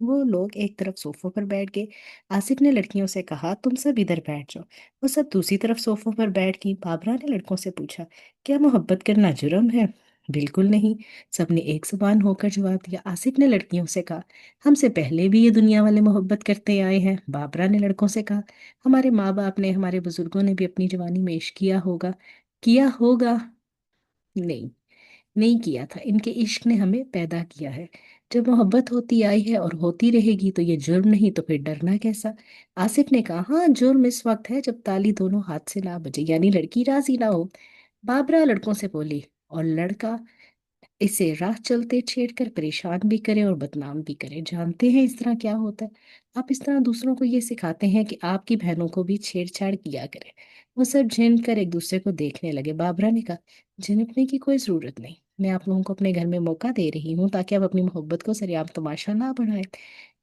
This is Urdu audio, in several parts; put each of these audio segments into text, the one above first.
وہ لوگ ایک طرف صوفوں پر بیٹھ گئے۔ آصف نے لڑکیوں سے کہا تم سب ادھر بیٹھ جاؤ۔ وہ سب دوسری طرف صوفوں پر بیٹھ گئی۔ بابرا نے لڑکوں سے پوچھا کیا محبت کرنا جرم ہے؟ بالکل نہیں، سب نے ایک زبان ہو کر جواب دیا۔ آصف نے لڑکیوں سے کہا ہم سے پہلے بھی یہ دنیا والے محبت کرتے آئے ہیں۔ بابرا نے لڑکوں سے کہا ہمارے ماں باپ نے، ہمارے بزرگوں نے بھی اپنی جوانی میں عشق کیا ہوگا۔ کیا ہوگا؟ نہیں، نہیں کیا تھا، ان کے عشق نے ہمیں پیدا کیا ہے۔ جب محبت ہوتی آئی ہے اور ہوتی رہے گی تو یہ جرم نہیں تو پھر ڈرنا کیسا؟ آصف نے کہا ہاں، جرم اس وقت ہے جب تالی دونوں ہاتھ سے نہ بجے، یعنی لڑکی راضی نہ ہو۔ بابرا لڑکوں سے بولی اور لڑکا اسے راہ چلتے چھیڑ کر پریشان بھی کرے اور بدنام بھی کرے، جانتے ہیں اس طرح کیا ہوتا ہے؟ آپ اس طرح دوسروں کو یہ سکھاتے ہیں کہ آپ کی بہنوں کو بھی چھیڑ چھاڑ کیا کرے۔ وہ سب جھن کر ایک دوسرے کو دیکھنے لگے۔ بابرا نے کہا جھنکنے کی کوئی ضرورت نہیں، میں آپ لوگوں کو اپنے گھر میں موقع دے رہی ہوں تاکہ آپ اپنی محبت کو سریعام تماشا نہ بڑھائیں،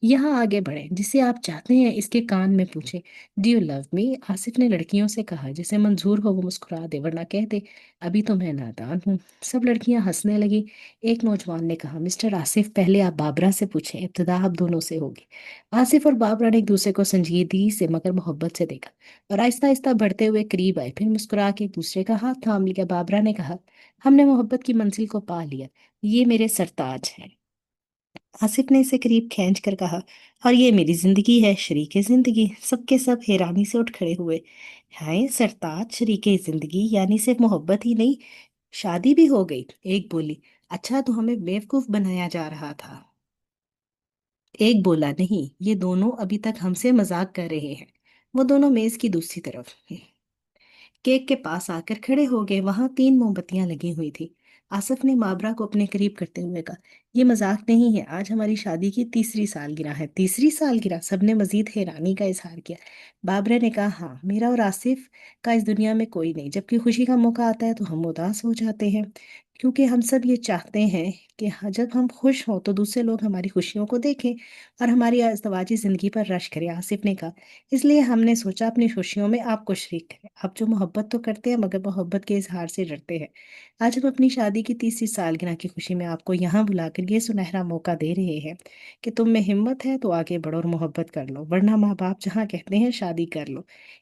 یہاں آگے بڑھیں، جسے آپ چاہتے ہیں اس کے کان میں پوچھیں ڈو یو لو می؟ آصف نے لڑکیوں سے کہا جسے منظور ہو وہ مسکرا دے ورنہ کہہ دے ابھی تو میں نادان ہوں۔ سب لڑکیاں ہنسنے لگی۔ ایک نوجوان نے کہا مسٹر آصف پہلے آپ بابرا سے پوچھیں، ابتدا آپ دونوں سے ہوگی۔ آصف اور بابرا نے ایک دوسرے کو سنجیدگی سے مگر محبت سے دیکھا اور آہستہ آہستہ بڑھتے ہوئے قریب آئے، پھر مسکرا کے ایک دوسرے کا ہاتھ تھام لیا۔ بابرا نے کہا ہم نے محبت کی منزل کو پا لیا، یہ میرے سرتاج ہے۔ آصف نے اسے قریب کھینچ کر کہا اور یہ میری زندگی ہے، شریک زندگی۔ سب کے سب حیرانی سے اٹھ کھڑے ہوئے۔ ہائے سرتاج، شریک زندگی یعنی صرف محبت ہی نہیں، شادی بھی ہو گئی؟ ایک بولی اچھا تو ہمیں بیوقوف بنایا جا رہا تھا۔ ایک بولا نہیں، یہ دونوں ابھی تک ہم سے مذاق کر رہے ہیں۔ وہ دونوں میز کی دوسری طرف کیک کے پاس آ کر کھڑے ہو گئے، وہاں 3 موم بتیاں لگی ہوئی تھی۔ آصف نے بابرا کو اپنے قریب کرتے ہوئے کہا یہ مذاق نہیں ہے، آج ہماری شادی کی تیسری سالگرہ ہے۔ تیسری سالگرہ؟ سب نے مزید حیرانی کا اظہار کیا۔ بابرا نے کہا ہاں، میرا اور آصف کا اس دنیا میں کوئی نہیں، جب کہ خوشی کا موقع آتا ہے تو ہم اداس ہو جاتے ہیں، کیونکہ ہم سب یہ چاہتے ہیں کہ جب ہم خوش ہوں تو دوسرے لوگ ہماری خوشیوں کو دیکھیں اور ہماری ازدواجی زندگی پر رشک کریں۔ آصف نے کہا اس لیے ہم نے سوچا اپنی خوشیوں میں آپ کو شریک کریں۔ آپ جو محبت تو کرتے ہیں مگر محبت کے اظہار سے ڈرتے ہیں، آج ہم اپنی شادی کی تیسری سالگرہ کی خوشی میں آپ کو یہاں بلا کر یہ سنہرا موقع دے رہے ہیں کہ تم میں ہمت ہے تو آگے بڑھو اور محبت کر لو، ورنہ ماں باپ جہاں کہتے ہیں شادی کر لو۔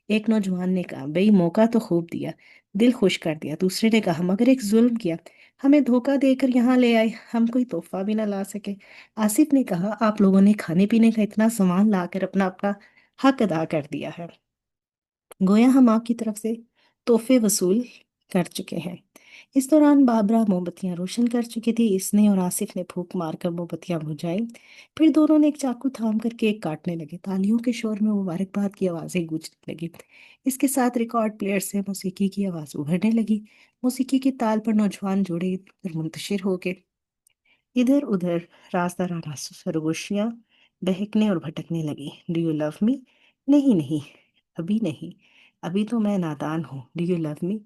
ایک نوجوان نے کہا بھئی موقع تو خوب دیا، دل خوش کر دیا۔ دوسرے نے کہا مگر ایک ظلم کیا، ہمیں دھوکہ دے کر یہاں لے آئے، ہم کوئی تحفہ بھی نہ لا سکے۔ آصف نے کہا آپ لوگوں نے کھانے پینے کا اتنا سامان لا کر اپنا اپنا حق ادا کر دیا ہے، گویا ہم آپ کی طرف سے تحفے وصول کر چکے ہیں۔ اس دوران بابرا موم بتیاں روشن کر چکی تھی، اس نے اور آصف نے پھونک مار کر موم بتیاں بجھائیں، پھر دونوں نے ایک چاقو تھام کر کیک کاٹنے لگے۔ تالیوں کے شور میں مبارکباد کی آوازیں گونجنے لگی، اس کے ساتھ ریکارڈ پلیئر سے موسیقی کی آواز ابھرنے لگی۔ موسیقی کی تال پر نوجوان جوڑے ادھر منتشر ہو گئے، ادھر ادھر راز دارانہ سرگوشیاں بہکنے اور بھٹکنے لگی۔ ڈو یو لو می؟ نہیں نہیں، ابھی نہیں، ابھی تو میں نادان ہوں۔ ڈو یو لو می؟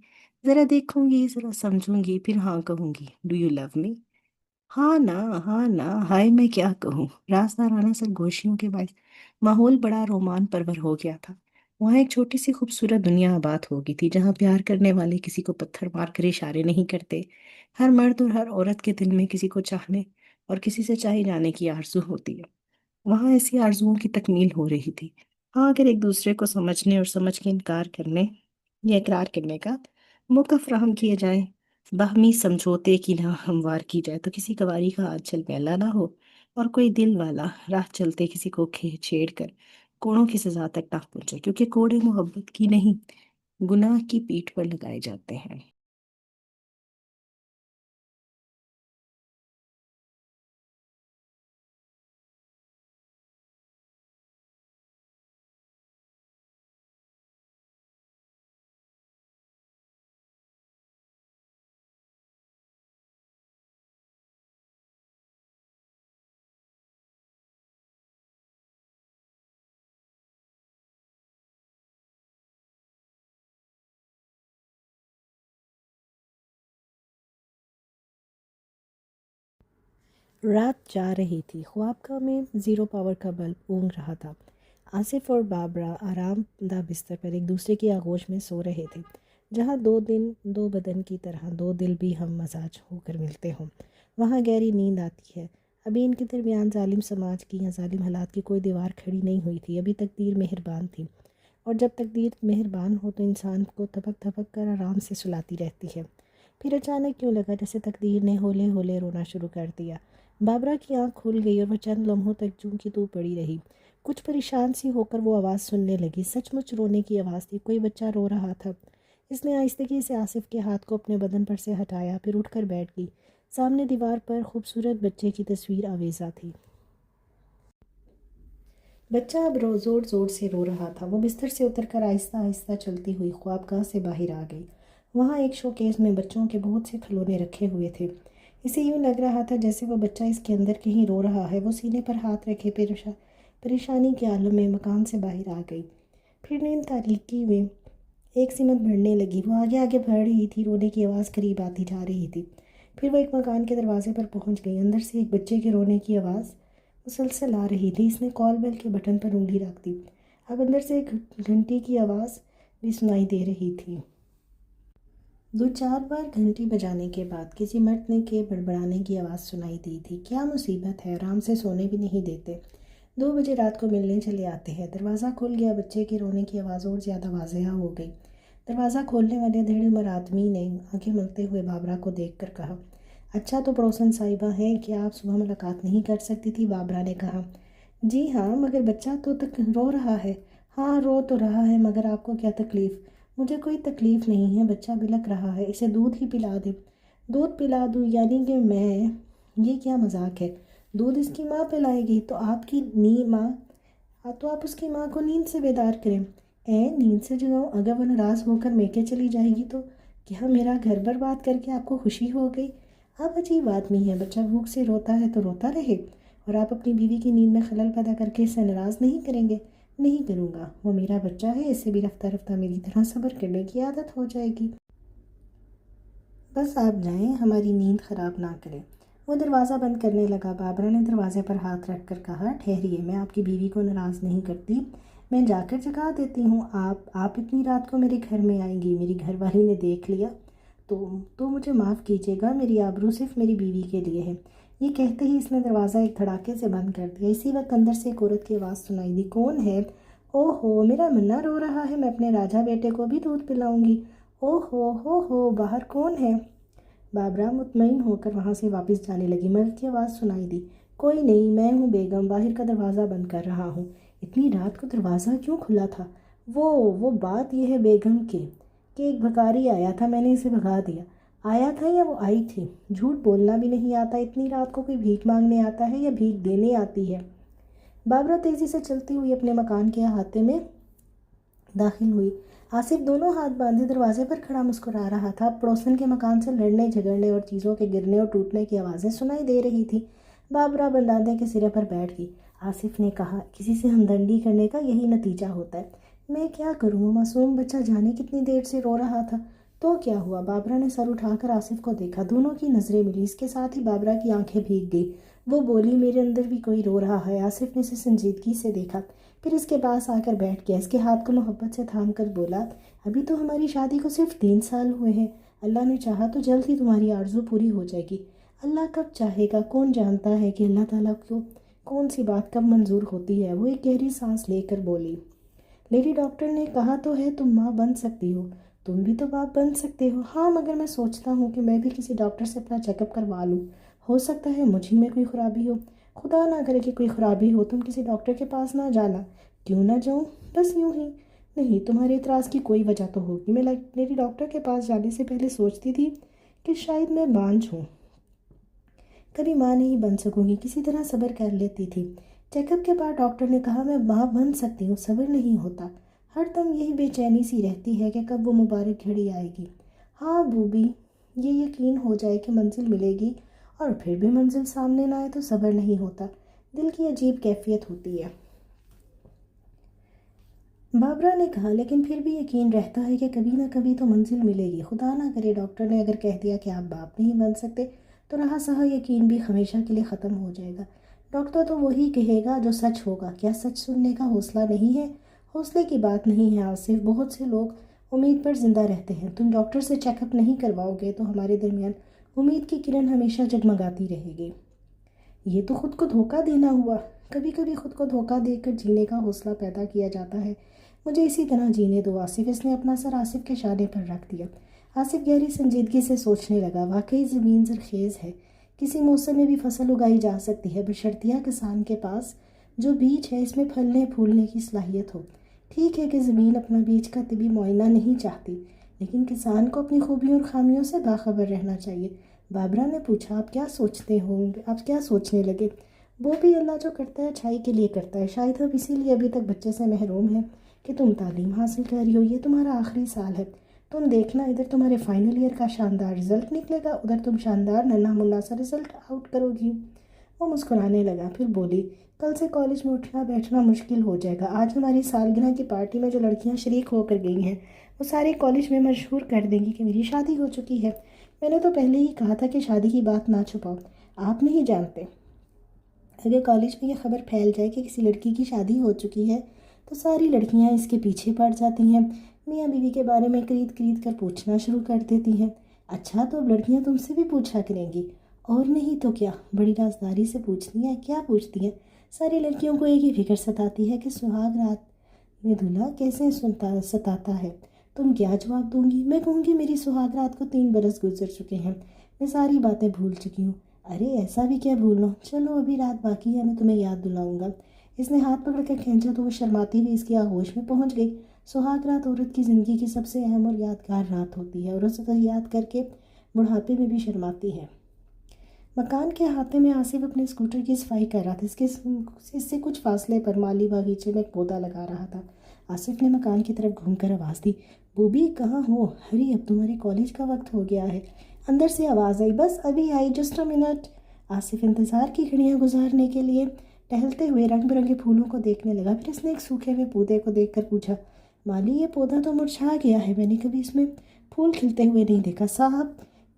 ذرا دیکھوں گی، ذرا سمجھوں گی، پھر ہاں کہوں گی۔ ڈو یو لو می؟ ہاں نا، ہاں نا، ہائے میں کیا کہوں۔ رازدارانہ سرگوشیوں کے باعث ماحول بڑا رومان پرور ہو گیا تھا۔ وہاں ایک چھوٹی سی خوبصورت دنیا آباد ہو گئی تھی جہاں پیار کرنے والے کسی کو پتھر مار کر اشارے نہیں کرتے، ہر مرد اور ہر عورت کے دل میں کسی کو چاہنے اور کسی سے چاہے جانے کی آرزو ہوتی ہے۔ وہاں ایسی آرزوؤں کی تکمیل ہو رہی تھی، ہاں اگر ایک دوسرے کو سمجھنے اور سمجھ کے انکار کرنے یا اقرار کرنے کا موقع فراہم کیا جائے، باہمی سمجھوتے کی نہ ہموار کی جائے تو کسی کواری کا آنچل میلا نہ ہو اور کوئی دل والا راہ چلتے کسی کو چھیڑ کر کوڑوں کی سزا تک نہ پہنچے، کیونکہ کوڑے محبت کی نہیں گناہ کی پیٹھ پر لگائے جاتے ہیں۔ رات جا رہی تھی، خوابگاہ میں زیرو پاور کا بلب اونگ رہا تھا۔ آصف اور بابرا آرام دہ بستر پر ایک دوسرے کی آغوش میں سو رہے تھے، جہاں 2 دن 2 بدن کی طرح 2 دل بھی ہم مزاج ہو کر ملتے ہوں، وہاں گہری نیند آتی ہے۔ ابھی ان کے درمیان ظالم سماج کی یا ظالم حالات کی کوئی دیوار کھڑی نہیں ہوئی تھی، ابھی تقدیر مہربان تھی، اور جب تقدیر مہربان ہو تو انسان کو تھپک تھپک کر آرام سے سلاتی رہتی ہے۔ پھر اچانک کیوں لگا جیسے تقدیر نے ہولے ہولے رونا شروع کر دیا۔ بابرا کی آنکھ کھل گئی اور وہ چند لمحوں تک جوں کی توں پڑی رہی۔ کچھ پریشان سی ہو کر وہ آواز سننے لگی، سچ مچ رونے کی آواز تھی، کوئی بچہ رو رہا تھا۔ اس نے آہستگی سے آصف کے ہاتھ کو اپنے بدن پر سے ہٹایا، پھر اٹھ کر بیٹھ گئی۔ سامنے دیوار پر خوبصورت بچے کی تصویر آویزاں تھی۔ بچہ اب زور زور سے رو رہا تھا۔ وہ بستر سے اتر کر آہستہ آہستہ چلتی ہوئی خوابگاہ سے باہر آ گئی۔ وہاں ایک شوکیس میں بچوں کے بہت سے کھلونے رکھے ہوئے تھے۔ اسے یوں لگ رہا تھا جیسے وہ بچہ اس کے اندر کہیں رو رہا ہے۔ وہ سینے پر ہاتھ رکھے پریشانی کے عالم میں مکان سے باہر آ گئی۔ پھر نیند تاریکی میں ایک سمت بڑھنے لگی۔ وہ آگے آگے بڑھ رہی تھی، رونے کی آواز قریب آتی جا رہی تھی۔ پھر وہ ایک مکان کے دروازے پر پہنچ گئی۔ اندر سے ایک بچے کے رونے کی آواز مسلسل آ رہی تھی۔ اس نے کال بیل کے بٹن پر انگلی رکھ دی۔ اب اندر سے ایک گھنٹی کی آواز بھی سنائی دے رہی تھی۔ 2-4 بار گھنٹی بجانے کے بعد کسی مرد نے کے بڑبڑانے کی آواز سنائی دی تھی۔ کیا مصیبت ہے، آرام سے سونے بھی نہیں دیتے، 2 بجے رات کو ملنے چلے آتے ہیں۔ دروازہ کھل گیا، بچے کے رونے کی آواز اور زیادہ واضح ہو گئی۔ دروازہ کھولنے والے دھیڑ عمر آدمی نے آنکھیں ملتے ہوئے بابرا کو دیکھ کر کہا، اچھا تو پڑوسن صاحبہ ہیں، کیا آپ صبح ملاقات نہیں کر سکتی تھی؟ بابرا نے کہا، جی ہاں، مگر بچہ تو تک رو رہا ہے۔ ہاں رو تو رہا ہے، مگر آپ کو کیا تکلیف؟ مجھے کوئی تکلیف نہیں ہے، بچہ بلک رہا ہے، اسے دودھ ہی پلا دے۔ دودھ پلا دوں یعنی کہ میں، یہ کیا مذاق ہے؟ دودھ اس کی ماں پلائے گی تو آپ کی ماں، تو آپ اس کی ماں کو نیند سے بیدار کریں۔ نیند سے جگاؤں؟ اگر وہ ناراض ہو کر میکے چلی جائے گی تو کیا میرا گھر برباد کر کے آپ کو خوشی ہو گئی؟ آپ عجیب آدمی ہیں، بچہ بھوک سے روتا ہے تو روتا رہے، اور آپ اپنی بیوی کی نیند میں خلل پیدا کر کے اسے ناراض نہیں کریں گے؟ نہیں کروں گا، وہ میرا بچہ ہے، اسے بھی رفتہ رفتہ میری طرح صبر کرنے کی عادت ہو جائے گی۔ بس آپ جائیں، ہماری نیند خراب نہ کریں۔ وہ دروازہ بند کرنے لگا۔ بابرا نے دروازے پر ہاتھ رکھ کر کہا، ٹھہریے، میں آپ کی بیوی کو ناراض نہیں کرتی، میں جا کر جگا دیتی ہوں۔ آپ اتنی رات کو میرے گھر میں آئیں گی، میری گھر والی نے دیکھ لیا تو مجھے معاف کیجیے گا، میری آبرو صرف میری بیوی کے لیے ہے۔ یہ کہتے ہی اس نے دروازہ ایک دھڑاکے سے بند کر دیا۔ اسی وقت اندر سے ایک عورت کی آواز سنائی دی، کون ہے؟ او ہو، میرا منا رو رہا ہے، میں اپنے راجہ بیٹے کو بھی دودھ پلاؤں گی۔ او ہو، باہر کون ہے؟ بابرا مطمئن ہو کر وہاں سے واپس جانے لگی۔ مرد کی آواز سنائی دی، کوئی نہیں، میں ہوں بیگم، باہر کا دروازہ بند کر رہا ہوں۔ اتنی رات کو دروازہ کیوں کھلا تھا؟ وہ بات یہ ہے بیگم کہ ایک بھکاری آیا تھا، میں نے اسے بھگا دیا۔ آیا تھا یا وہ آئی تھی؟ جھوٹ بولنا بھی نہیں آتا، اتنی رات کو کوئی بھیک مانگنے آتا ہے یا بھیک دینے آتی ہے؟ بابرا تیزی سے چلتی ہوئی اپنے مکان کے احاطے میں داخل ہوئی۔ آصف دونوں ہاتھ باندھے دروازے پر کھڑا مسکرا رہا تھا۔ پڑوسن کے مکان سے لڑنے جھگڑنے اور چیزوں کے گرنے اور ٹوٹنے کی آوازیں سنائی دے رہی تھی۔ بابرا بنداندے کے سرے پر بیٹھ گئی۔ آصف نے کہا، کسی سے ہمدردی کرنے کا یہی نتیجہ ہوتا ہے۔ میں کیا کروں، وہ معصوم بچہ جانے کتنی دیر سے رو رہا تھا، تو کیا ہوا؟ بابرا نے سر اٹھا کر آصف کو دیکھا۔ دونوں کی نظریں ملی، اس کے ساتھ ہی بابرا کی آنکھیں بھیگ گئی۔ وہ بولی، میرے اندر بھی کوئی رو رہا ہے۔ آصف نے اسے سنجیدگی سے دیکھا، پھر اس کے پاس آ کر بیٹھ گیا۔ اس کے ہاتھ کو محبت سے تھام کر بولا، ابھی تو ہماری شادی کو صرف 3 سال ہوئے ہیں، اللہ نے چاہا تو جلد ہی تمہاری آرزو پوری ہو جائے گی۔ اللہ کب چاہے گا، کون جانتا ہے کہ اللہ تعالیٰ کو کون سی بات کب منظور ہوتی ہے۔ وہ ایک گہری سانس لے کر بولی، لیڈی ڈاکٹر نے کہا تو ہے تم ماں بن سکتی ہو، تم بھی تو باپ بن سکتے ہو۔ ہاں، مگر میں سوچتا ہوں کہ میں بھی کسی ڈاکٹر سے اپنا چیک اپ کروا لوں، ہو سکتا ہے مجھ ہی میں کوئی خرابی ہو۔ خدا نہ کرے کہ کوئی خرابی ہو، تم کسی ڈاکٹر کے پاس نہ جانا۔ کیوں نہ جاؤں؟ بس یوں ہی۔ نہیں، تمہارے اعتراض کی کوئی وجہ تو ہوگی۔ میں میری ڈاکٹر کے پاس جانے سے پہلے سوچتی تھی کہ شاید میں بانجھ ہوں، کبھی ماں نہیں بن سکوں گی، کسی طرح صبر کر لیتی تھی۔ چیک اپ کے بعد ڈاکٹر نے کہا میں ماں بن سکتی ہوں، صبر نہیں ہوتا، ہر دم یہی بے چینی سی رہتی ہے کہ کب وہ مبارک گھڑی آئے گی۔ ہاں بوبی، یہ یقین ہو جائے کہ منزل ملے گی اور پھر بھی منزل سامنے نہ آئے تو صبر نہیں ہوتا، دل کی عجیب کیفیت ہوتی ہے۔ بابرا نے کہا، لیکن پھر بھی یقین رہتا ہے کہ کبھی نہ کبھی تو منزل ملے گی۔ خدا نہ کرے ڈاکٹر نے اگر کہہ دیا کہ آپ باپ نہیں بن سکتے تو رہا سہا یقین بھی ہمیشہ کے لیے ختم ہو جائے گا۔ ڈاکٹر تو وہی کہے گا جو سچ ہوگا۔ کیا سچ سننے کا حوصلہ نہیں ہے؟ حوصلے کی بات نہیں ہے آصف، بہت سے لوگ امید پر زندہ رہتے ہیں۔ تم ڈاکٹر سے چیک اپ نہیں کرواؤ گے تو ہمارے درمیان امید کی کرن ہمیشہ جگمگاتی رہے گی۔ یہ تو خود کو دھوکہ دینا ہوا۔ کبھی کبھی خود کو دھوکہ دے کر جینے کا حوصلہ پیدا کیا جاتا ہے۔ مجھے اسی طرح جینے دو آصف۔ اس نے اپنا سر آصف کے شانے پر رکھ دیا۔ آصف گہری سنجیدگی سے سوچنے لگا۔ واقعی زمین زرخیز ہے، کسی موسم میں بھی فصل اگائی جا سکتی ہے، بشرطیہ کسان کے پاس جو بیج ہے اس میں پھلنے پھولنے کی صلاحیت ہو۔ ٹھیک ہے کہ زمین اپنا بیج کا طبی معائنہ نہیں چاہتی، لیکن کسان کو اپنی خوبیوں اور خامیوں سے باخبر رہنا چاہیے۔ بابرا نے پوچھا، آپ کیا سوچتے ہوں گے؟ آپ کیا سوچنے لگے؟ وہ بھی اللہ جو کرتا ہے اچھائی کے لیے کرتا ہے۔ شاید اب اسی لیے ابھی تک بچے سے محروم ہیں کہ تم تعلیم حاصل کر رہی ہو۔ یہ تمہارا آخری سال ہے، تم دیکھنا، ادھر تمہارے فائنل ایئر کا شاندار رزلٹ نکلے گا، ادھر تم شاندار ننھا منا سا رزلٹ آؤٹ کرو گی۔ وہ مسکرانے لگا، پھر بولی، کل سے کالج میں اٹھنا بیٹھنا مشکل ہو جائے گا۔ آج ہماری سالگرہ کی پارٹی میں جو لڑکیاں شریک ہو کر گئی ہیں وہ ساری کالج میں مشہور کر دیں گی کہ میری شادی ہو چکی ہے۔ میں نے تو پہلے ہی کہا تھا کہ شادی کی بات نہ چھپاؤ۔ آپ نہیں جانتے، اگر کالج میں یہ خبر پھیل جائے کہ کسی لڑکی کی شادی ہو چکی ہے تو ساری لڑکیاں اس کے پیچھے پڑ جاتی ہیں، میاں بیوی کے بارے میں کرید کرید کر پوچھنا شروع کر دیتی ہیں۔ اچھا، تو اب لڑکیاں تم سے بھی پوچھا کریں گی؟ اور نہیں تو کیا، بڑی رازداری سے پوچھتی ہیں۔ کیا پوچھتی ہیں؟ ساری لڑکیوں کو ایک ہی فکر ستاتی ہے کہ سہاگ رات میں دلہا کیسے ستاتا ہے۔ تم کیا جواب دوں گی؟ میں کہوں گی میری سہاگ رات کو 3 برس گزر چکے ہیں، میں ساری باتیں بھول چکی ہوں۔ ارے ایسا بھی کیا بھولنا، چلو ابھی رات باقی ہے، میں تمہیں یاد دلاؤں گا۔ اس نے ہاتھ پکڑ کر کھینچا تو وہ شرماتی ہوئی اس کی آغوش میں پہنچ گئی۔ سہاگ رات عورت کی زندگی کی سب سے اہم اور یادگار رات ہوتی ہے اور اسے تو یاد کر کے بڑھاپے میں بھی شرماتی ہے۔ مکان کے احاطے میں آصف اپنے اسکوٹر کی صفائی کر رہا تھا۔ اس سے کچھ فاصلے پر مالی باغیچے میں ایک پودا لگا رہا تھا۔ آصف نے مکان کی طرف گھوم کر آواز دی، بوبی کہاں ہو؟ ہری، اب تمہارے کالج کا وقت ہو گیا ہے۔ اندر سے آواز آئی، بس ابھی آئی، جسٹ اے منٹ۔ آصف انتظار کی گھڑیاں گزارنے کے لیے ٹہلتے ہوئے رنگ برنگے پھولوں کو دیکھنے لگا۔ پھر اس نے ایک سوکھے ہوئے پودے کو دیکھ کر پوچھا، مالی یہ پودا تو مرجھا گیا ہے، میں نے کبھی اس میں پھول کھلتے ہوئے نہیں دیکھا۔ صاحب،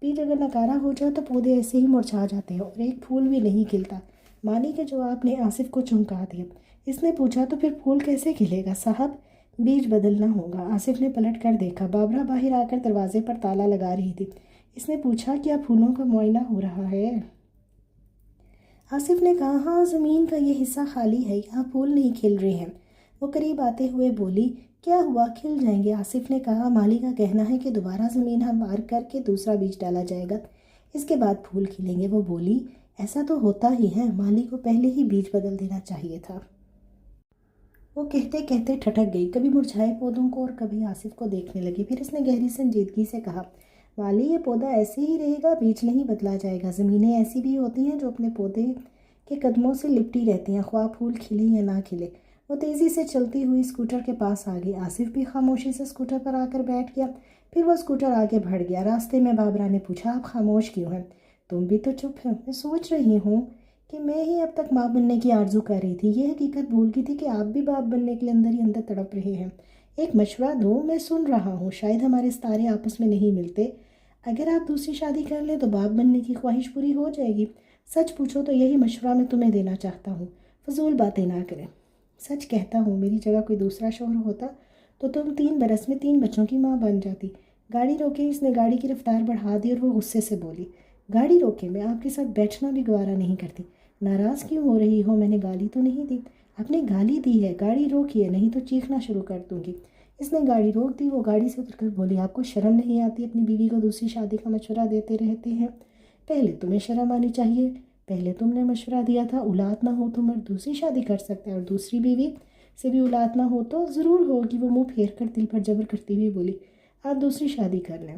بیج اگر نکارا ہو جائے تو پودے ایسے ہی مرجھا جاتے ہیں اور ایک پھول بھی نہیں کھلتا۔ مالی کے جواب نے آصف کو چونکا دیا۔ اس نے پوچھا، تو پھر پھول کیسے کھلے گا؟ صاحب، بیج بدلنا ہوگا۔ آصف نے پلٹ کر دیکھا، بابرا باہر آ کر دروازے پر تالا لگا رہی تھی۔ اس نے پوچھا، کیا پھولوں کا معائنہ ہو رہا ہے؟ آصف نے کہا، ہاں، زمین کا یہ حصہ خالی ہے، یہاں پھول نہیں کھل رہے ہیں۔ وہ قریب آتے ہوئے بولی، کیا ہوا، کھل جائیں گے؟ آصف نے کہا، مالی کا کہنا ہے کہ دوبارہ زمین ہموار کر کے دوسرا بیج ڈالا جائے گا، اس کے بعد پھول کھلیں گے۔ وہ بولی، ایسا تو ہوتا ہی ہے، مالی کو پہلے ہی بیج بدل دینا چاہیے تھا۔ وہ کہتے کہتے ٹھٹک گئی، کبھی مرجھائے پودوں کو اور کبھی آصف کو دیکھنے لگی۔ پھر اس نے گہری سنجیدگی سے کہا، مالی، یہ پودا ایسے ہی رہے گا، بیج نہیں بدلا جائے گا۔ زمینیں ایسی بھی ہوتی ہیں جو اپنے پودے کے قدموں سے لپٹی رہتی ہیں، خواہ پھول کھلے یا نہ کھلے۔ وہ تیزی سے چلتی ہوئی اسکوٹر کے پاس آ گئی۔ آصف بھی خاموشی سے اسکوٹر پر آ کر بیٹھ گیا۔ پھر وہ اسکوٹر آگے بڑھ گیا۔ راستے میں بابرا نے پوچھا، آپ خاموش کیوں ہیں؟ تم بھی تو چپ ہو۔ میں سوچ رہی ہوں کہ میں ہی اب تک ماں بننے کی آرزو کر رہی تھی، یہ حقیقت بھول گئی تھی کہ آپ بھی باپ بننے کے لیے اندر ہی اندر تڑپ رہے ہیں۔ ایک مشورہ دو، میں سن رہا ہوں، شاید ہمارے ستارے آپس میں نہیں ملتے۔ اگر آپ دوسری شادی کر لیں تو باپ بننے کی خواہش پوری ہو جائے گی۔ سچ پوچھو تو یہی مشورہ میں تمہیں دینا چاہتا ہوں، فضول باتیں نہ کریں۔ سچ کہتا ہوں، میری جگہ کوئی دوسرا شوہر ہوتا تو تم 3 برس میں 3 بچوں کی ماں بن جاتی۔ گاڑی روکے، اس نے گاڑی کی رفتار بڑھا دی اور وہ غصے سے بولی، گاڑی روکے، میں آپ کے ساتھ بیٹھنا بھی گوارا نہیں کرتی۔ ناراض کیوں ہو رہی ہو؟ میں نے گالی تو نہیں دی؟ آپ نے گالی دی ہے، گاڑی روکیے نہیں تو چیخنا شروع کر دوں گی۔ اس نے گاڑی روک دی۔ وہ گاڑی سے اتر کر بولی، آپ کو شرم نہیں آتی؟ اپنی بیوی کو دوسری شادی کا مشورہ دیتے رہتے ہیں۔ پہلے تمہیں شرم آنی چاہیے، پہلے تم نے مشورہ دیا تھا اولاد نہ ہو تو مرد دوسری شادی کر سکتا ہے، اور دوسری بیوی سے بھی اولاد نہ ہو تو ضرور ہوگی۔ وہ منہ پھیر کر دل پر جبر کرتی ہوئی بولی، آپ دوسری شادی کر لیں۔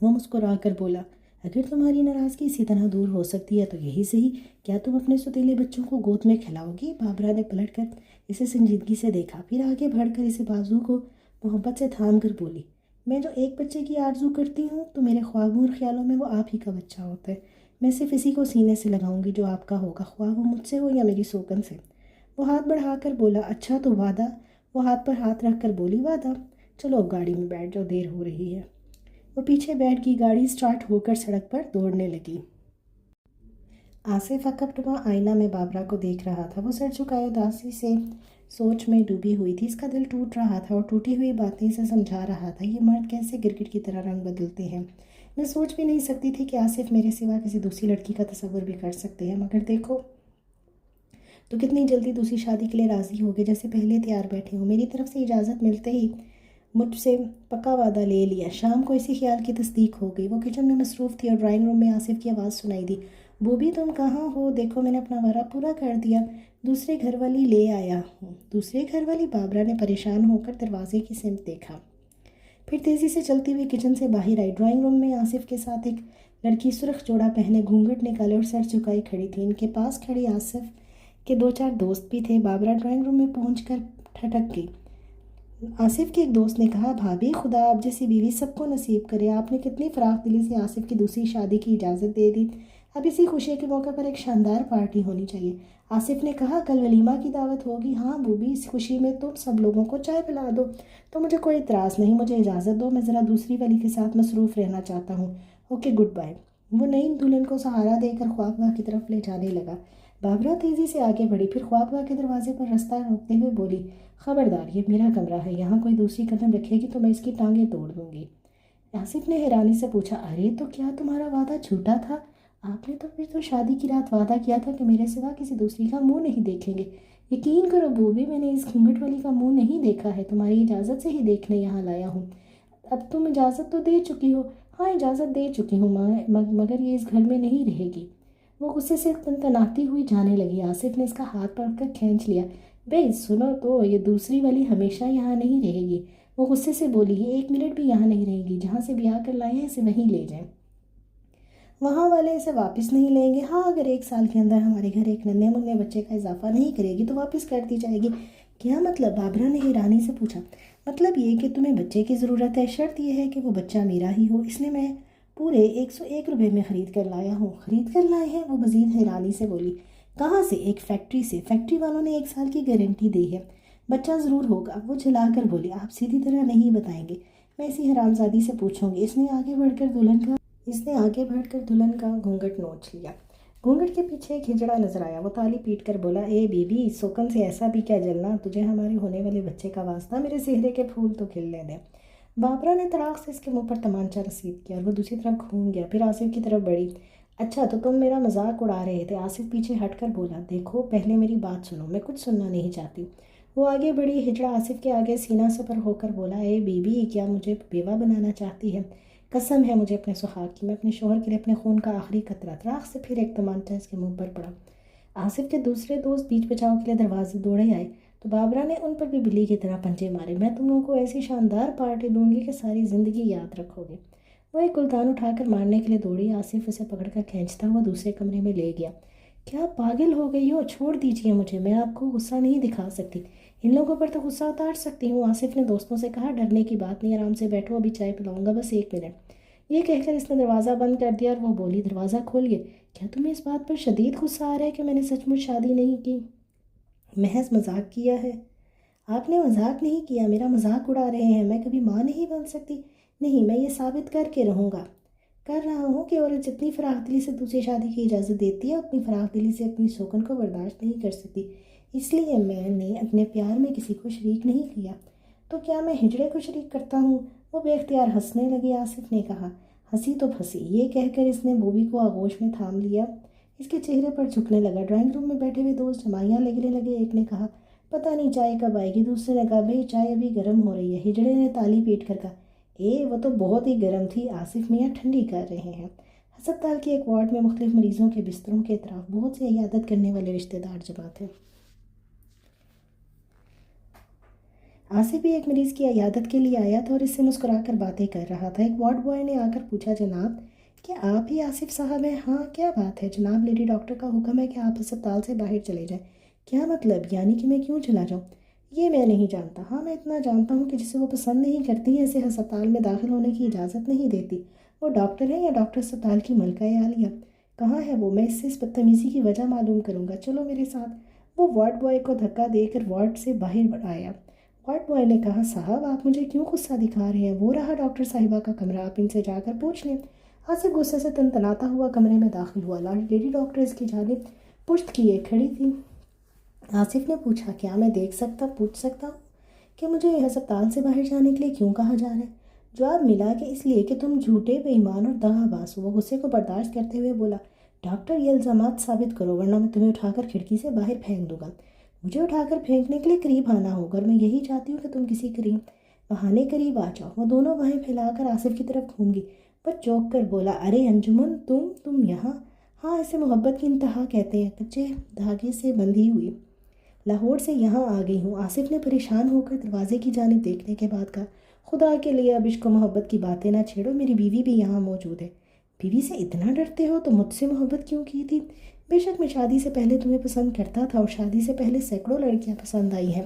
وہ مسکرا کر بولا، اگر تمہاری ناراضگی اسی طرح دور ہو سکتی ہے تو یہی صحیح، کیا تم اپنے سوتیلے بچوں کو گود میں کھلاؤ گی؟ بابرا نے پلٹ کر اسے سنجیدگی سے دیکھا، پھر آگے بڑھ کر اسے بازو کو محبت سے تھام کر بولی، میں جو ایک بچے کی آرزو کرتی ہوں تو میرے خوابوں اور خیالوں میں وہ آپ ہی کا بچہ ہوتا ہے۔ میں صرف اسی کو سینے سے لگاؤں گی جو آپ کا ہوگا، خواہ وہ مجھ سے ہو یا میری سوکن سے۔ وہ ہاتھ بڑھا کر بولا، اچھا تو وعدہ؟ وہ ہاتھ پر ہاتھ رکھ کر بولی، وعدہ۔ چلو اب گاڑی میں بیٹھ جاؤ، دیر ہو رہی ہے۔ وہ پیچھے بیٹھ گئی۔ گاڑی سٹارٹ ہو کر سڑک پر دوڑنے لگی۔ آصف عقب نما آئینہ میں بابرا کو دیکھ رہا تھا۔ وہ سر جھکائے اداسی سے سوچ میں ڈوبی ہوئی تھی۔ اس کا دل ٹوٹ رہا تھا اور ٹوٹی ہوئی باتیں سے سمجھا رہا تھا، یہ مرد کیسے گرگٹ کی طرح رنگ بدلتے ہیں، میں سوچ بھی نہیں سکتی تھی کہ آصف میرے سوا کسی دوسری لڑکی کا تصور بھی کر سکتے ہیں، مگر دیکھو تو کتنی جلدی دوسری شادی کے لیے راضی ہو گئے، جیسے پہلے تیار بیٹھے ہوں۔ میری طرف سے اجازت ملتے ہی مجھ سے پکا وعدہ لے لیا۔ شام کو اسی خیال کی تصدیق ہو گئی۔ وہ کچن میں مصروف تھی اور ڈرائنگ روم میں آصف کی آواز سنائی دی، بوبی تم کہاں ہو؟ دیکھو میں نے اپنا وعدہ پورا کر دیا، دوسرے گھر والی لے آیا ہوں۔ دوسرے گھر والی؟ بابرا نے پریشان ہو کر دروازے کی سمت دیکھا، پھر تیزی سے چلتی ہوئی کچن سے باہر آئی۔ ڈرائنگ روم میں آصف کے ساتھ ایک لڑکی سرخ جوڑا پہنے گھونگھٹ نکالے اور سر جھکائی کھڑی تھی۔ ان کے پاس کھڑی آصف کے دو چار دوست بھی تھے۔ بابرا ڈرائنگ روم میں پہنچ کر ٹھٹک گئی۔ آصف کے ایک دوست نے کہا، بھابھی خدا آپ جیسی بیوی سب کو نصیب کرے، آپ نے کتنی فراخ دلی سے آصف کی دوسری شادی کی اجازت دے دی، اب اسی خوشی کے موقع پر ایک شاندار پارٹی ہونی چاہیے۔ آصف نے کہا، کل ولیمہ کی دعوت ہوگی؟ ہاں بوبی، اس خوشی میں تم سب لوگوں کو چائے پلا دو تو مجھے کوئی اعتراض نہیں، مجھے اجازت دو، میں ذرا دوسری والی کے ساتھ مصروف رہنا چاہتا ہوں۔ Okay good bye. وہ نئی دلہن کو سہارا دے کر خواہگاہ کی طرف لے جانے لگا۔ بابرا تیزی سے آگے بڑھی، پھر خواہگاہ کے دروازے پر رستہ روکتے ہوئے بولی، خبردار، یہ میرا کمرہ ہے، یہاں کوئی دوسری قدم رکھے گی تو میں اس کی ٹانگیں توڑ دوں گی۔ آصف نے حیرانی سے پوچھا، ارے تو کیا تمہارا وعدہ جھوٹا تھا؟ آپ نے تو پھر تو شادی کی رات وعدہ کیا تھا کہ میرے سوا کسی دوسری کا منہ نہیں دیکھیں گے۔ یقین کرو بوبی، میں نے اس گھونگھٹ والی کا منہ نہیں دیکھا ہے، تمہاری اجازت سے ہی دیکھنے یہاں لایا ہوں۔ اب تم اجازت تو دے چکی ہو؟ ہاں اجازت دے چکی ہوں، مگر یہ اس گھر میں نہیں رہے گی۔ وہ غصے سے تنتناتی ہوئی جانے لگی۔ آصف نے اس کا ہاتھ پکڑ کر کھینچ لیا، بے سنو تو، یہ دوسری والی ہمیشہ یہاں نہیں رہے گی۔ وہ غصے سے بولی، یہ ایک منٹ بھی یہاں نہیں رہے گی، جہاں سے بیاہ کر لائے ہیں اسے وہیں لے جائیں، وہاں والے اسے واپس نہیں لیں گے۔ ہاں اگر 1 سال کے اندر ہمارے گھر ایک ننھے منھے بچے کا اضافہ نہیں کرے گی تو واپس کر دی جائے گی۔ کیا مطلب؟ بابرا نے حیرانی سے پوچھا۔ مطلب یہ کہ تمہیں بچے کی ضرورت ہے، شرط یہ ہے کہ وہ بچہ میرا ہی ہو، اس لیے میں پورے 101 روپے میں خرید کر لایا ہوں۔ خرید کر لائے ہیں؟ وہ مزید حیرانی سے بولی، کہاں سے؟ ایک فیکٹری سے، فیکٹری والوں نے 1 سال کی گارنٹی دی ہے، بچہ ضرور ہوگا۔ وہ جھلا کر بولی، آپ سیدھی طرح نہیں بتائیں گے، میں اسی حرامزادی سے پوچھوں گی۔ اس نے آگے بڑھ کر دلہن کا گھونگھٹ نوچ لیا۔ گھونگھٹ کے پیچھے ایک ہجڑا نظر آیا۔ وہ تالی پیٹ کر بولا، اے بی بی، سوکن سے ایسا بھی کیا جلنا، تجھے ہمارے ہونے والے بچے کا واسطہ، میرے چہرے کے پھول تو کھلنے دے۔ بابرا نے تڑاک سے اس کے منہ پر تمانچہ رسید کیا اور وہ دوسری طرف گھوم گیا، پھر آصف کی طرف بڑھی۔ اچھا تو تم میرا مذاق اڑا رہے تھے؟ آصف پیچھے ہٹ کر بولا، دیکھو پہلے میری بات سنو، میں کچھ سننا نہیں چاہتی۔ وہ آگے بڑھی، ہجڑا آصف کے آگے سینہ سپر ہو کر بولا، اے بی بی، کیا مجھے بیوہ بنانا چاہتی ہے؟ قسم ہے مجھے اپنے سہاگ کی، میں اپنے شوہر کے لیے اپنے خون کا آخری قطرہ۔ تراخ سے پھر ایک تمانچہ اس کے منہ پر پڑا۔ آصف کے دوسرے دوست بیچ بچاؤ کے لیے دروازے دوڑے آئے تو بابرا نے ان پر بھی بلی کی طرح پنجے مارے، میں تم لوگوں کو ایسی شاندار پارٹی دوں گی کہ ساری زندگی یاد رکھو گے۔ وہ ایک گلدان اٹھا کر مارنے کے لیے دوڑی۔ آصف اسے پکڑ کر کھینچتا ہوا دوسرے کمرے میں لے گیا۔ کیا پاگل ہو گئی ہو؟ چھوڑ دیجیے مجھے، میں آپ کو غصہ نہیں دکھا سکتی، ان لوگوں پر تو غصہ اتار سکتی ہوں۔ آصف نے دوستوں سے کہا، ڈرنے کی بات نہیں، آرام سے بیٹھو، ابھی چائے پلاؤں گا، بس 1 منٹ۔ یہ کہہ کر اس نے دروازہ بند کر دیا اور وہ بولی، دروازہ کھولیے، کیا تمہیں اس بات پر شدید غصہ آ رہا ہے کہ میں نے سچ مچ شادی نہیں کی؟ محض مذاق کیا ہے۔ آپ نے مذاق نہیں کیا، میرا مذاق اڑا رہے ہیں، میں کبھی ماں نہیں بن سکتی، نہیں، میں یہ ثابت کر کے رہوں گا، کر رہا ہوں کہ عورت جتنی فراخ دلی سے دوسری شادی کی اجازت دیتی ہے اتنی فراخ دلی سے اپنی سوکن کو برداشت نہیں کر سکتی، اس لیے میں نے اپنے پیار میں کسی کو شریک نہیں کیا۔ تو کیا میں ہجڑے کو شریک کرتا ہوں؟ وہ بے اختیار ہنسنے لگی۔ آصف نے کہا، ہنسی تو پھنسی۔ یہ کہہ کر اس نے بوبی کو آغوش میں تھام لیا، اس کے چہرے پر جھکنے لگا۔ ڈرائنگ روم میں بیٹھے ہوئے دوست جمائیاں لگنے لگے۔ ایک نے کہا، پتہ نہیں چائے کب آئے گی، دوسرے نے کہا، بھئی چائے ابھی گرم ہو رہی ہے۔ ہجڑے نے تالی پیٹ کر کہا، وہ تو بہت ہی گرم تھی، آصف میاں ٹھنڈی کر رہے ہیں۔ ہسپتال کے ایک وارڈ میں مختلف مریضوں کے بستروں کے اطراف بہت سے عیادت کرنے والے رشتہ دار جمع تھے۔ آصف بھی ایک مریض کی عیادت کے لیے آیا تھا اور اس سے مسکرا کر باتیں کر رہا تھا۔ ایک وارڈ بوائے نے آ کر پوچھا، جناب کیا آپ ہی آصف صاحب ہیں؟ ہاں کیا بات ہے جناب، لیڈی ڈاکٹر کا حکم ہے کہ آپ ہسپتال سے باہر چلے جائیں۔ کیا مطلب؟ یعنی کہ میں کیوں چلا جاؤں؟ یہ میں نہیں جانتا، ہاں میں اتنا جانتا ہوں کہ جسے وہ پسند نہیں کرتی ہیں اسے ہسپتال میں داخل ہونے کی اجازت نہیں دیتی۔ وہ ڈاکٹر ہیں یا ڈاکٹر ہسپتال کی ملکہ عالیہ؟ کہاں ہے وہ؟ میں اس سے اس بدتمیزی کی وجہ معلوم کروں گا، چلو میرے ساتھ۔ وہ وارڈ بوائے کو دھکا دے کر وارڈ سے باہر آیا۔ وارڈ بوائے نے کہا، صاحب آپ مجھے کیوں غصہ دکھا رہے ہیں؟ وہ رہا ڈاکٹر صاحبہ کا کمرہ، آپ ان سے جا کر پوچھ لیں۔ آصف غصے سے تنتناتا ہوا کمرے میں داخل ہوا۔ لیڈی ڈاکٹر اس کی جانب پشت کیے کھڑی تھی۔ آصف نے پوچھا، کیا میں پوچھ سکتا ہوں کہ مجھے ہسپتال سے باہر جانے کے لیے کیوں کہا جا رہا ہے؟ جواب ملا کہ اس لیے کہ تم جھوٹے، بے ایمان اور دغا باز ہو۔ وہ غصے کو برداشت کرتے ہوئے بولا، ڈاکٹر یہ الزامات ثابت کرو ورنہ میں تمہیں اٹھا کر کھڑکی سے باہر پھینک دوں گا۔ مجھے اٹھا کر پھینکنے کے لیے قریب آنا ہوگا اور میں یہی چاہتی ہوں کہ تم کسی بہانے قریب آ جاؤ۔ وہ دونوں باہیں پھیلا کر آصف کی طرف گھوم گئی، پر چونک کر بولا، ارے انجمن، تم یہاں؟ ہاں، اسے محبت کی انتہا کہتے ہیں، کچے دھاگے سے بندھی ہوئی۔ لاہور سے یہاں آ گئی ہوں۔ آصف نے پریشان ہو کر دروازے کی جانب دیکھنے کے بعد کہا، خدا کے لیے اب عشق و محبت کی باتیں نہ چھیڑو، میری بیوی بھی یہاں موجود ہے۔ بیوی سے اتنا ڈرتے ہو تو مجھ سے محبت کیوں کی تھی؟ بے شک میں شادی سے پہلے تمہیں پسند کرتا تھا اور شادی سے پہلے سینکڑوں لڑکیاں پسند آئی ہیں،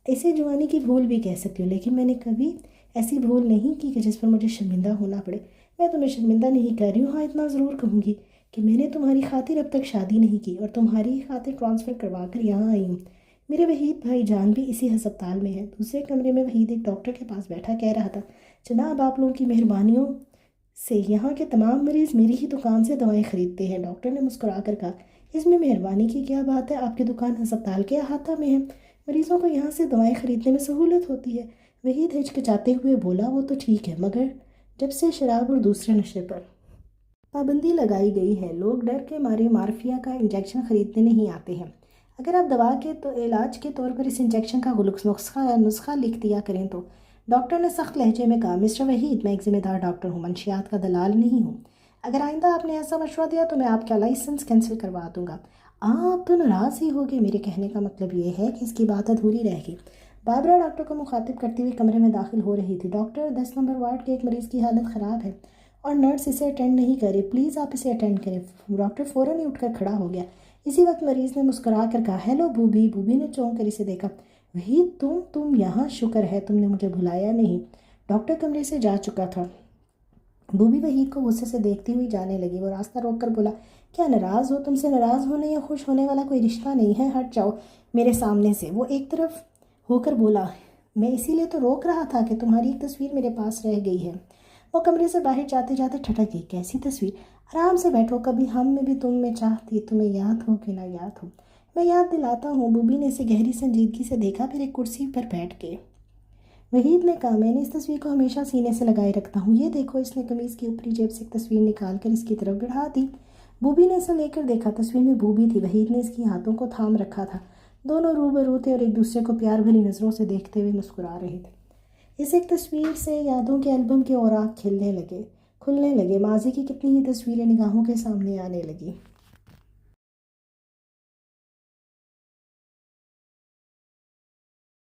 اسے جوانی کی بھول بھی کہہ سکتی ہوں، لیکن میں نے کبھی ایسی بھول نہیں کی کہ جس پر مجھے شرمندہ ہونا پڑے۔ میں تمہیں شرمندہ نہیں کر رہی ہوں، ہاں اتنا ضرور کہوں گی کہ میں نے تمہاری خاطر اب تک شادی نہیں کی اور تمہاری خاطر ٹرانسفر کروا کر یہاں آئی ہوں۔ میرے وحید بھائی جان بھی اسی ہسپتال میں ہیں۔ دوسرے کمرے میں وحید ایک ڈاکٹر کے پاس بیٹھا کہہ رہا تھا، جناب آپ لوگوں کی مہربانیوں سے یہاں کے تمام مریض میری ہی دکان سے دوائیں خریدتے ہیں۔ ڈاکٹر نے مسکرا کر کہا، اس میں مہربانی کی کیا بات ہے، آپ کی دکان ہسپتال کے احاطہ میں ہے، مریضوں کو یہاں سے دوائیں خریدنے میں سہولت ہوتی ہے۔ وحید ہچکچاتے ہوئے بولا، وہ تو ٹھیک ہے، مگر جب سے شراب اور دوسرے نشے پر پابندی لگائی گئی ہے، لوگ ڈر کے مارے مارفیا کا انجیکشن خریدنے نہیں آتے ہیں۔ اگر آپ دوا کے تو علاج کے طور پر اس انجیکشن کا نسخہ لکھ دیا کریں تو۔ ڈاکٹر نے سخت لہجے میں کہا، مسٹر وحید، میں ایک ذمہ دار ڈاکٹر ہوں، منشیات کا دلال نہیں ہوں۔ اگر آئندہ آپ نے ایسا مشورہ دیا تو میں آپ کا لائسنس کینسل کروا دوں گا۔ آپ تو ناراض ہی ہوگے، میرے کہنے کا مطلب یہ ہے کہ اس کی بات ادھوری رہ گئی۔ بابرا ڈاکٹر کو مخاطب کرتی ہوئی کمرے میں داخل ہو رہی تھی، ڈاکٹر 10 نمبر وارڈ کے ایک مریض کی حالت خراب ہے اور نرس اسے اٹینڈ نہیں کر رہی، پلیز آپ اسے اٹینڈ کریں۔ ڈاکٹر فوراً ہی اٹھ کر کھڑا ہو گیا۔ اسی وقت مریض نے مسکرا کر کہا، ہیلو بوبی۔ بوبی نے چونک کر اسے دیکھا، وحید تم یہاں، شکر ہے تم نے مجھے بھلایا نہیں۔ ڈاکٹر کمرے سے جا چکا تھا۔ بوبی وحید کو غصے سے دیکھتی ہوئی جانے لگی۔ وہ راستہ روک کر بولا، کیا ناراض ہو؟ تم سے ناراض ہونے یا خوش ہونے والا کوئی رشتہ نہیں ہے، ہٹ جاؤ میرے سامنے سے۔ وہ ایک طرف ہو کر بولا، میں اسی لیے تو روک رہا تھا کہ تمہاری ایک تصویر میرے پاس رہ گئی ہے۔ وہ کمرے سے باہر جاتے جاتے ٹھٹک گئی، کیسی تصویر؟ آرام سے بیٹھو، کبھی ہم میں بھی تم میں چاہتی، تمہیں یاد ہو کہ نہ یاد ہو۔ میں یاد دلاتا ہوں۔ بوبی نے اسے گہری سنجیدگی سے دیکھا، پھر ایک کرسی پر بیٹھ کے وحید نے کہا، میں نے اس تصویر کو ہمیشہ سینے سے لگائے رکھتا ہوں، یہ دیکھو۔ اس نے قمیض کی اوپری جیب سے ایک تصویر نکال کر اس کی طرف بڑھا دی۔ بوبی نے اسے لے کر دیکھا، تصویر میں بوبی تھی، وحید نے اس کی ہاتھوں کو تھام رکھا تھا، دونوں روبرو تھے اور ایک دوسرے کو پیار بھری نظروں سے دیکھتے ہوئے مسکرا رہے تھے۔ اس ایک تصویر سے یادوں کے البم کے اوراق کھلنے لگے، ماضی کی کتنی ہی تصویریں نگاہوں کے سامنے آنے لگی۔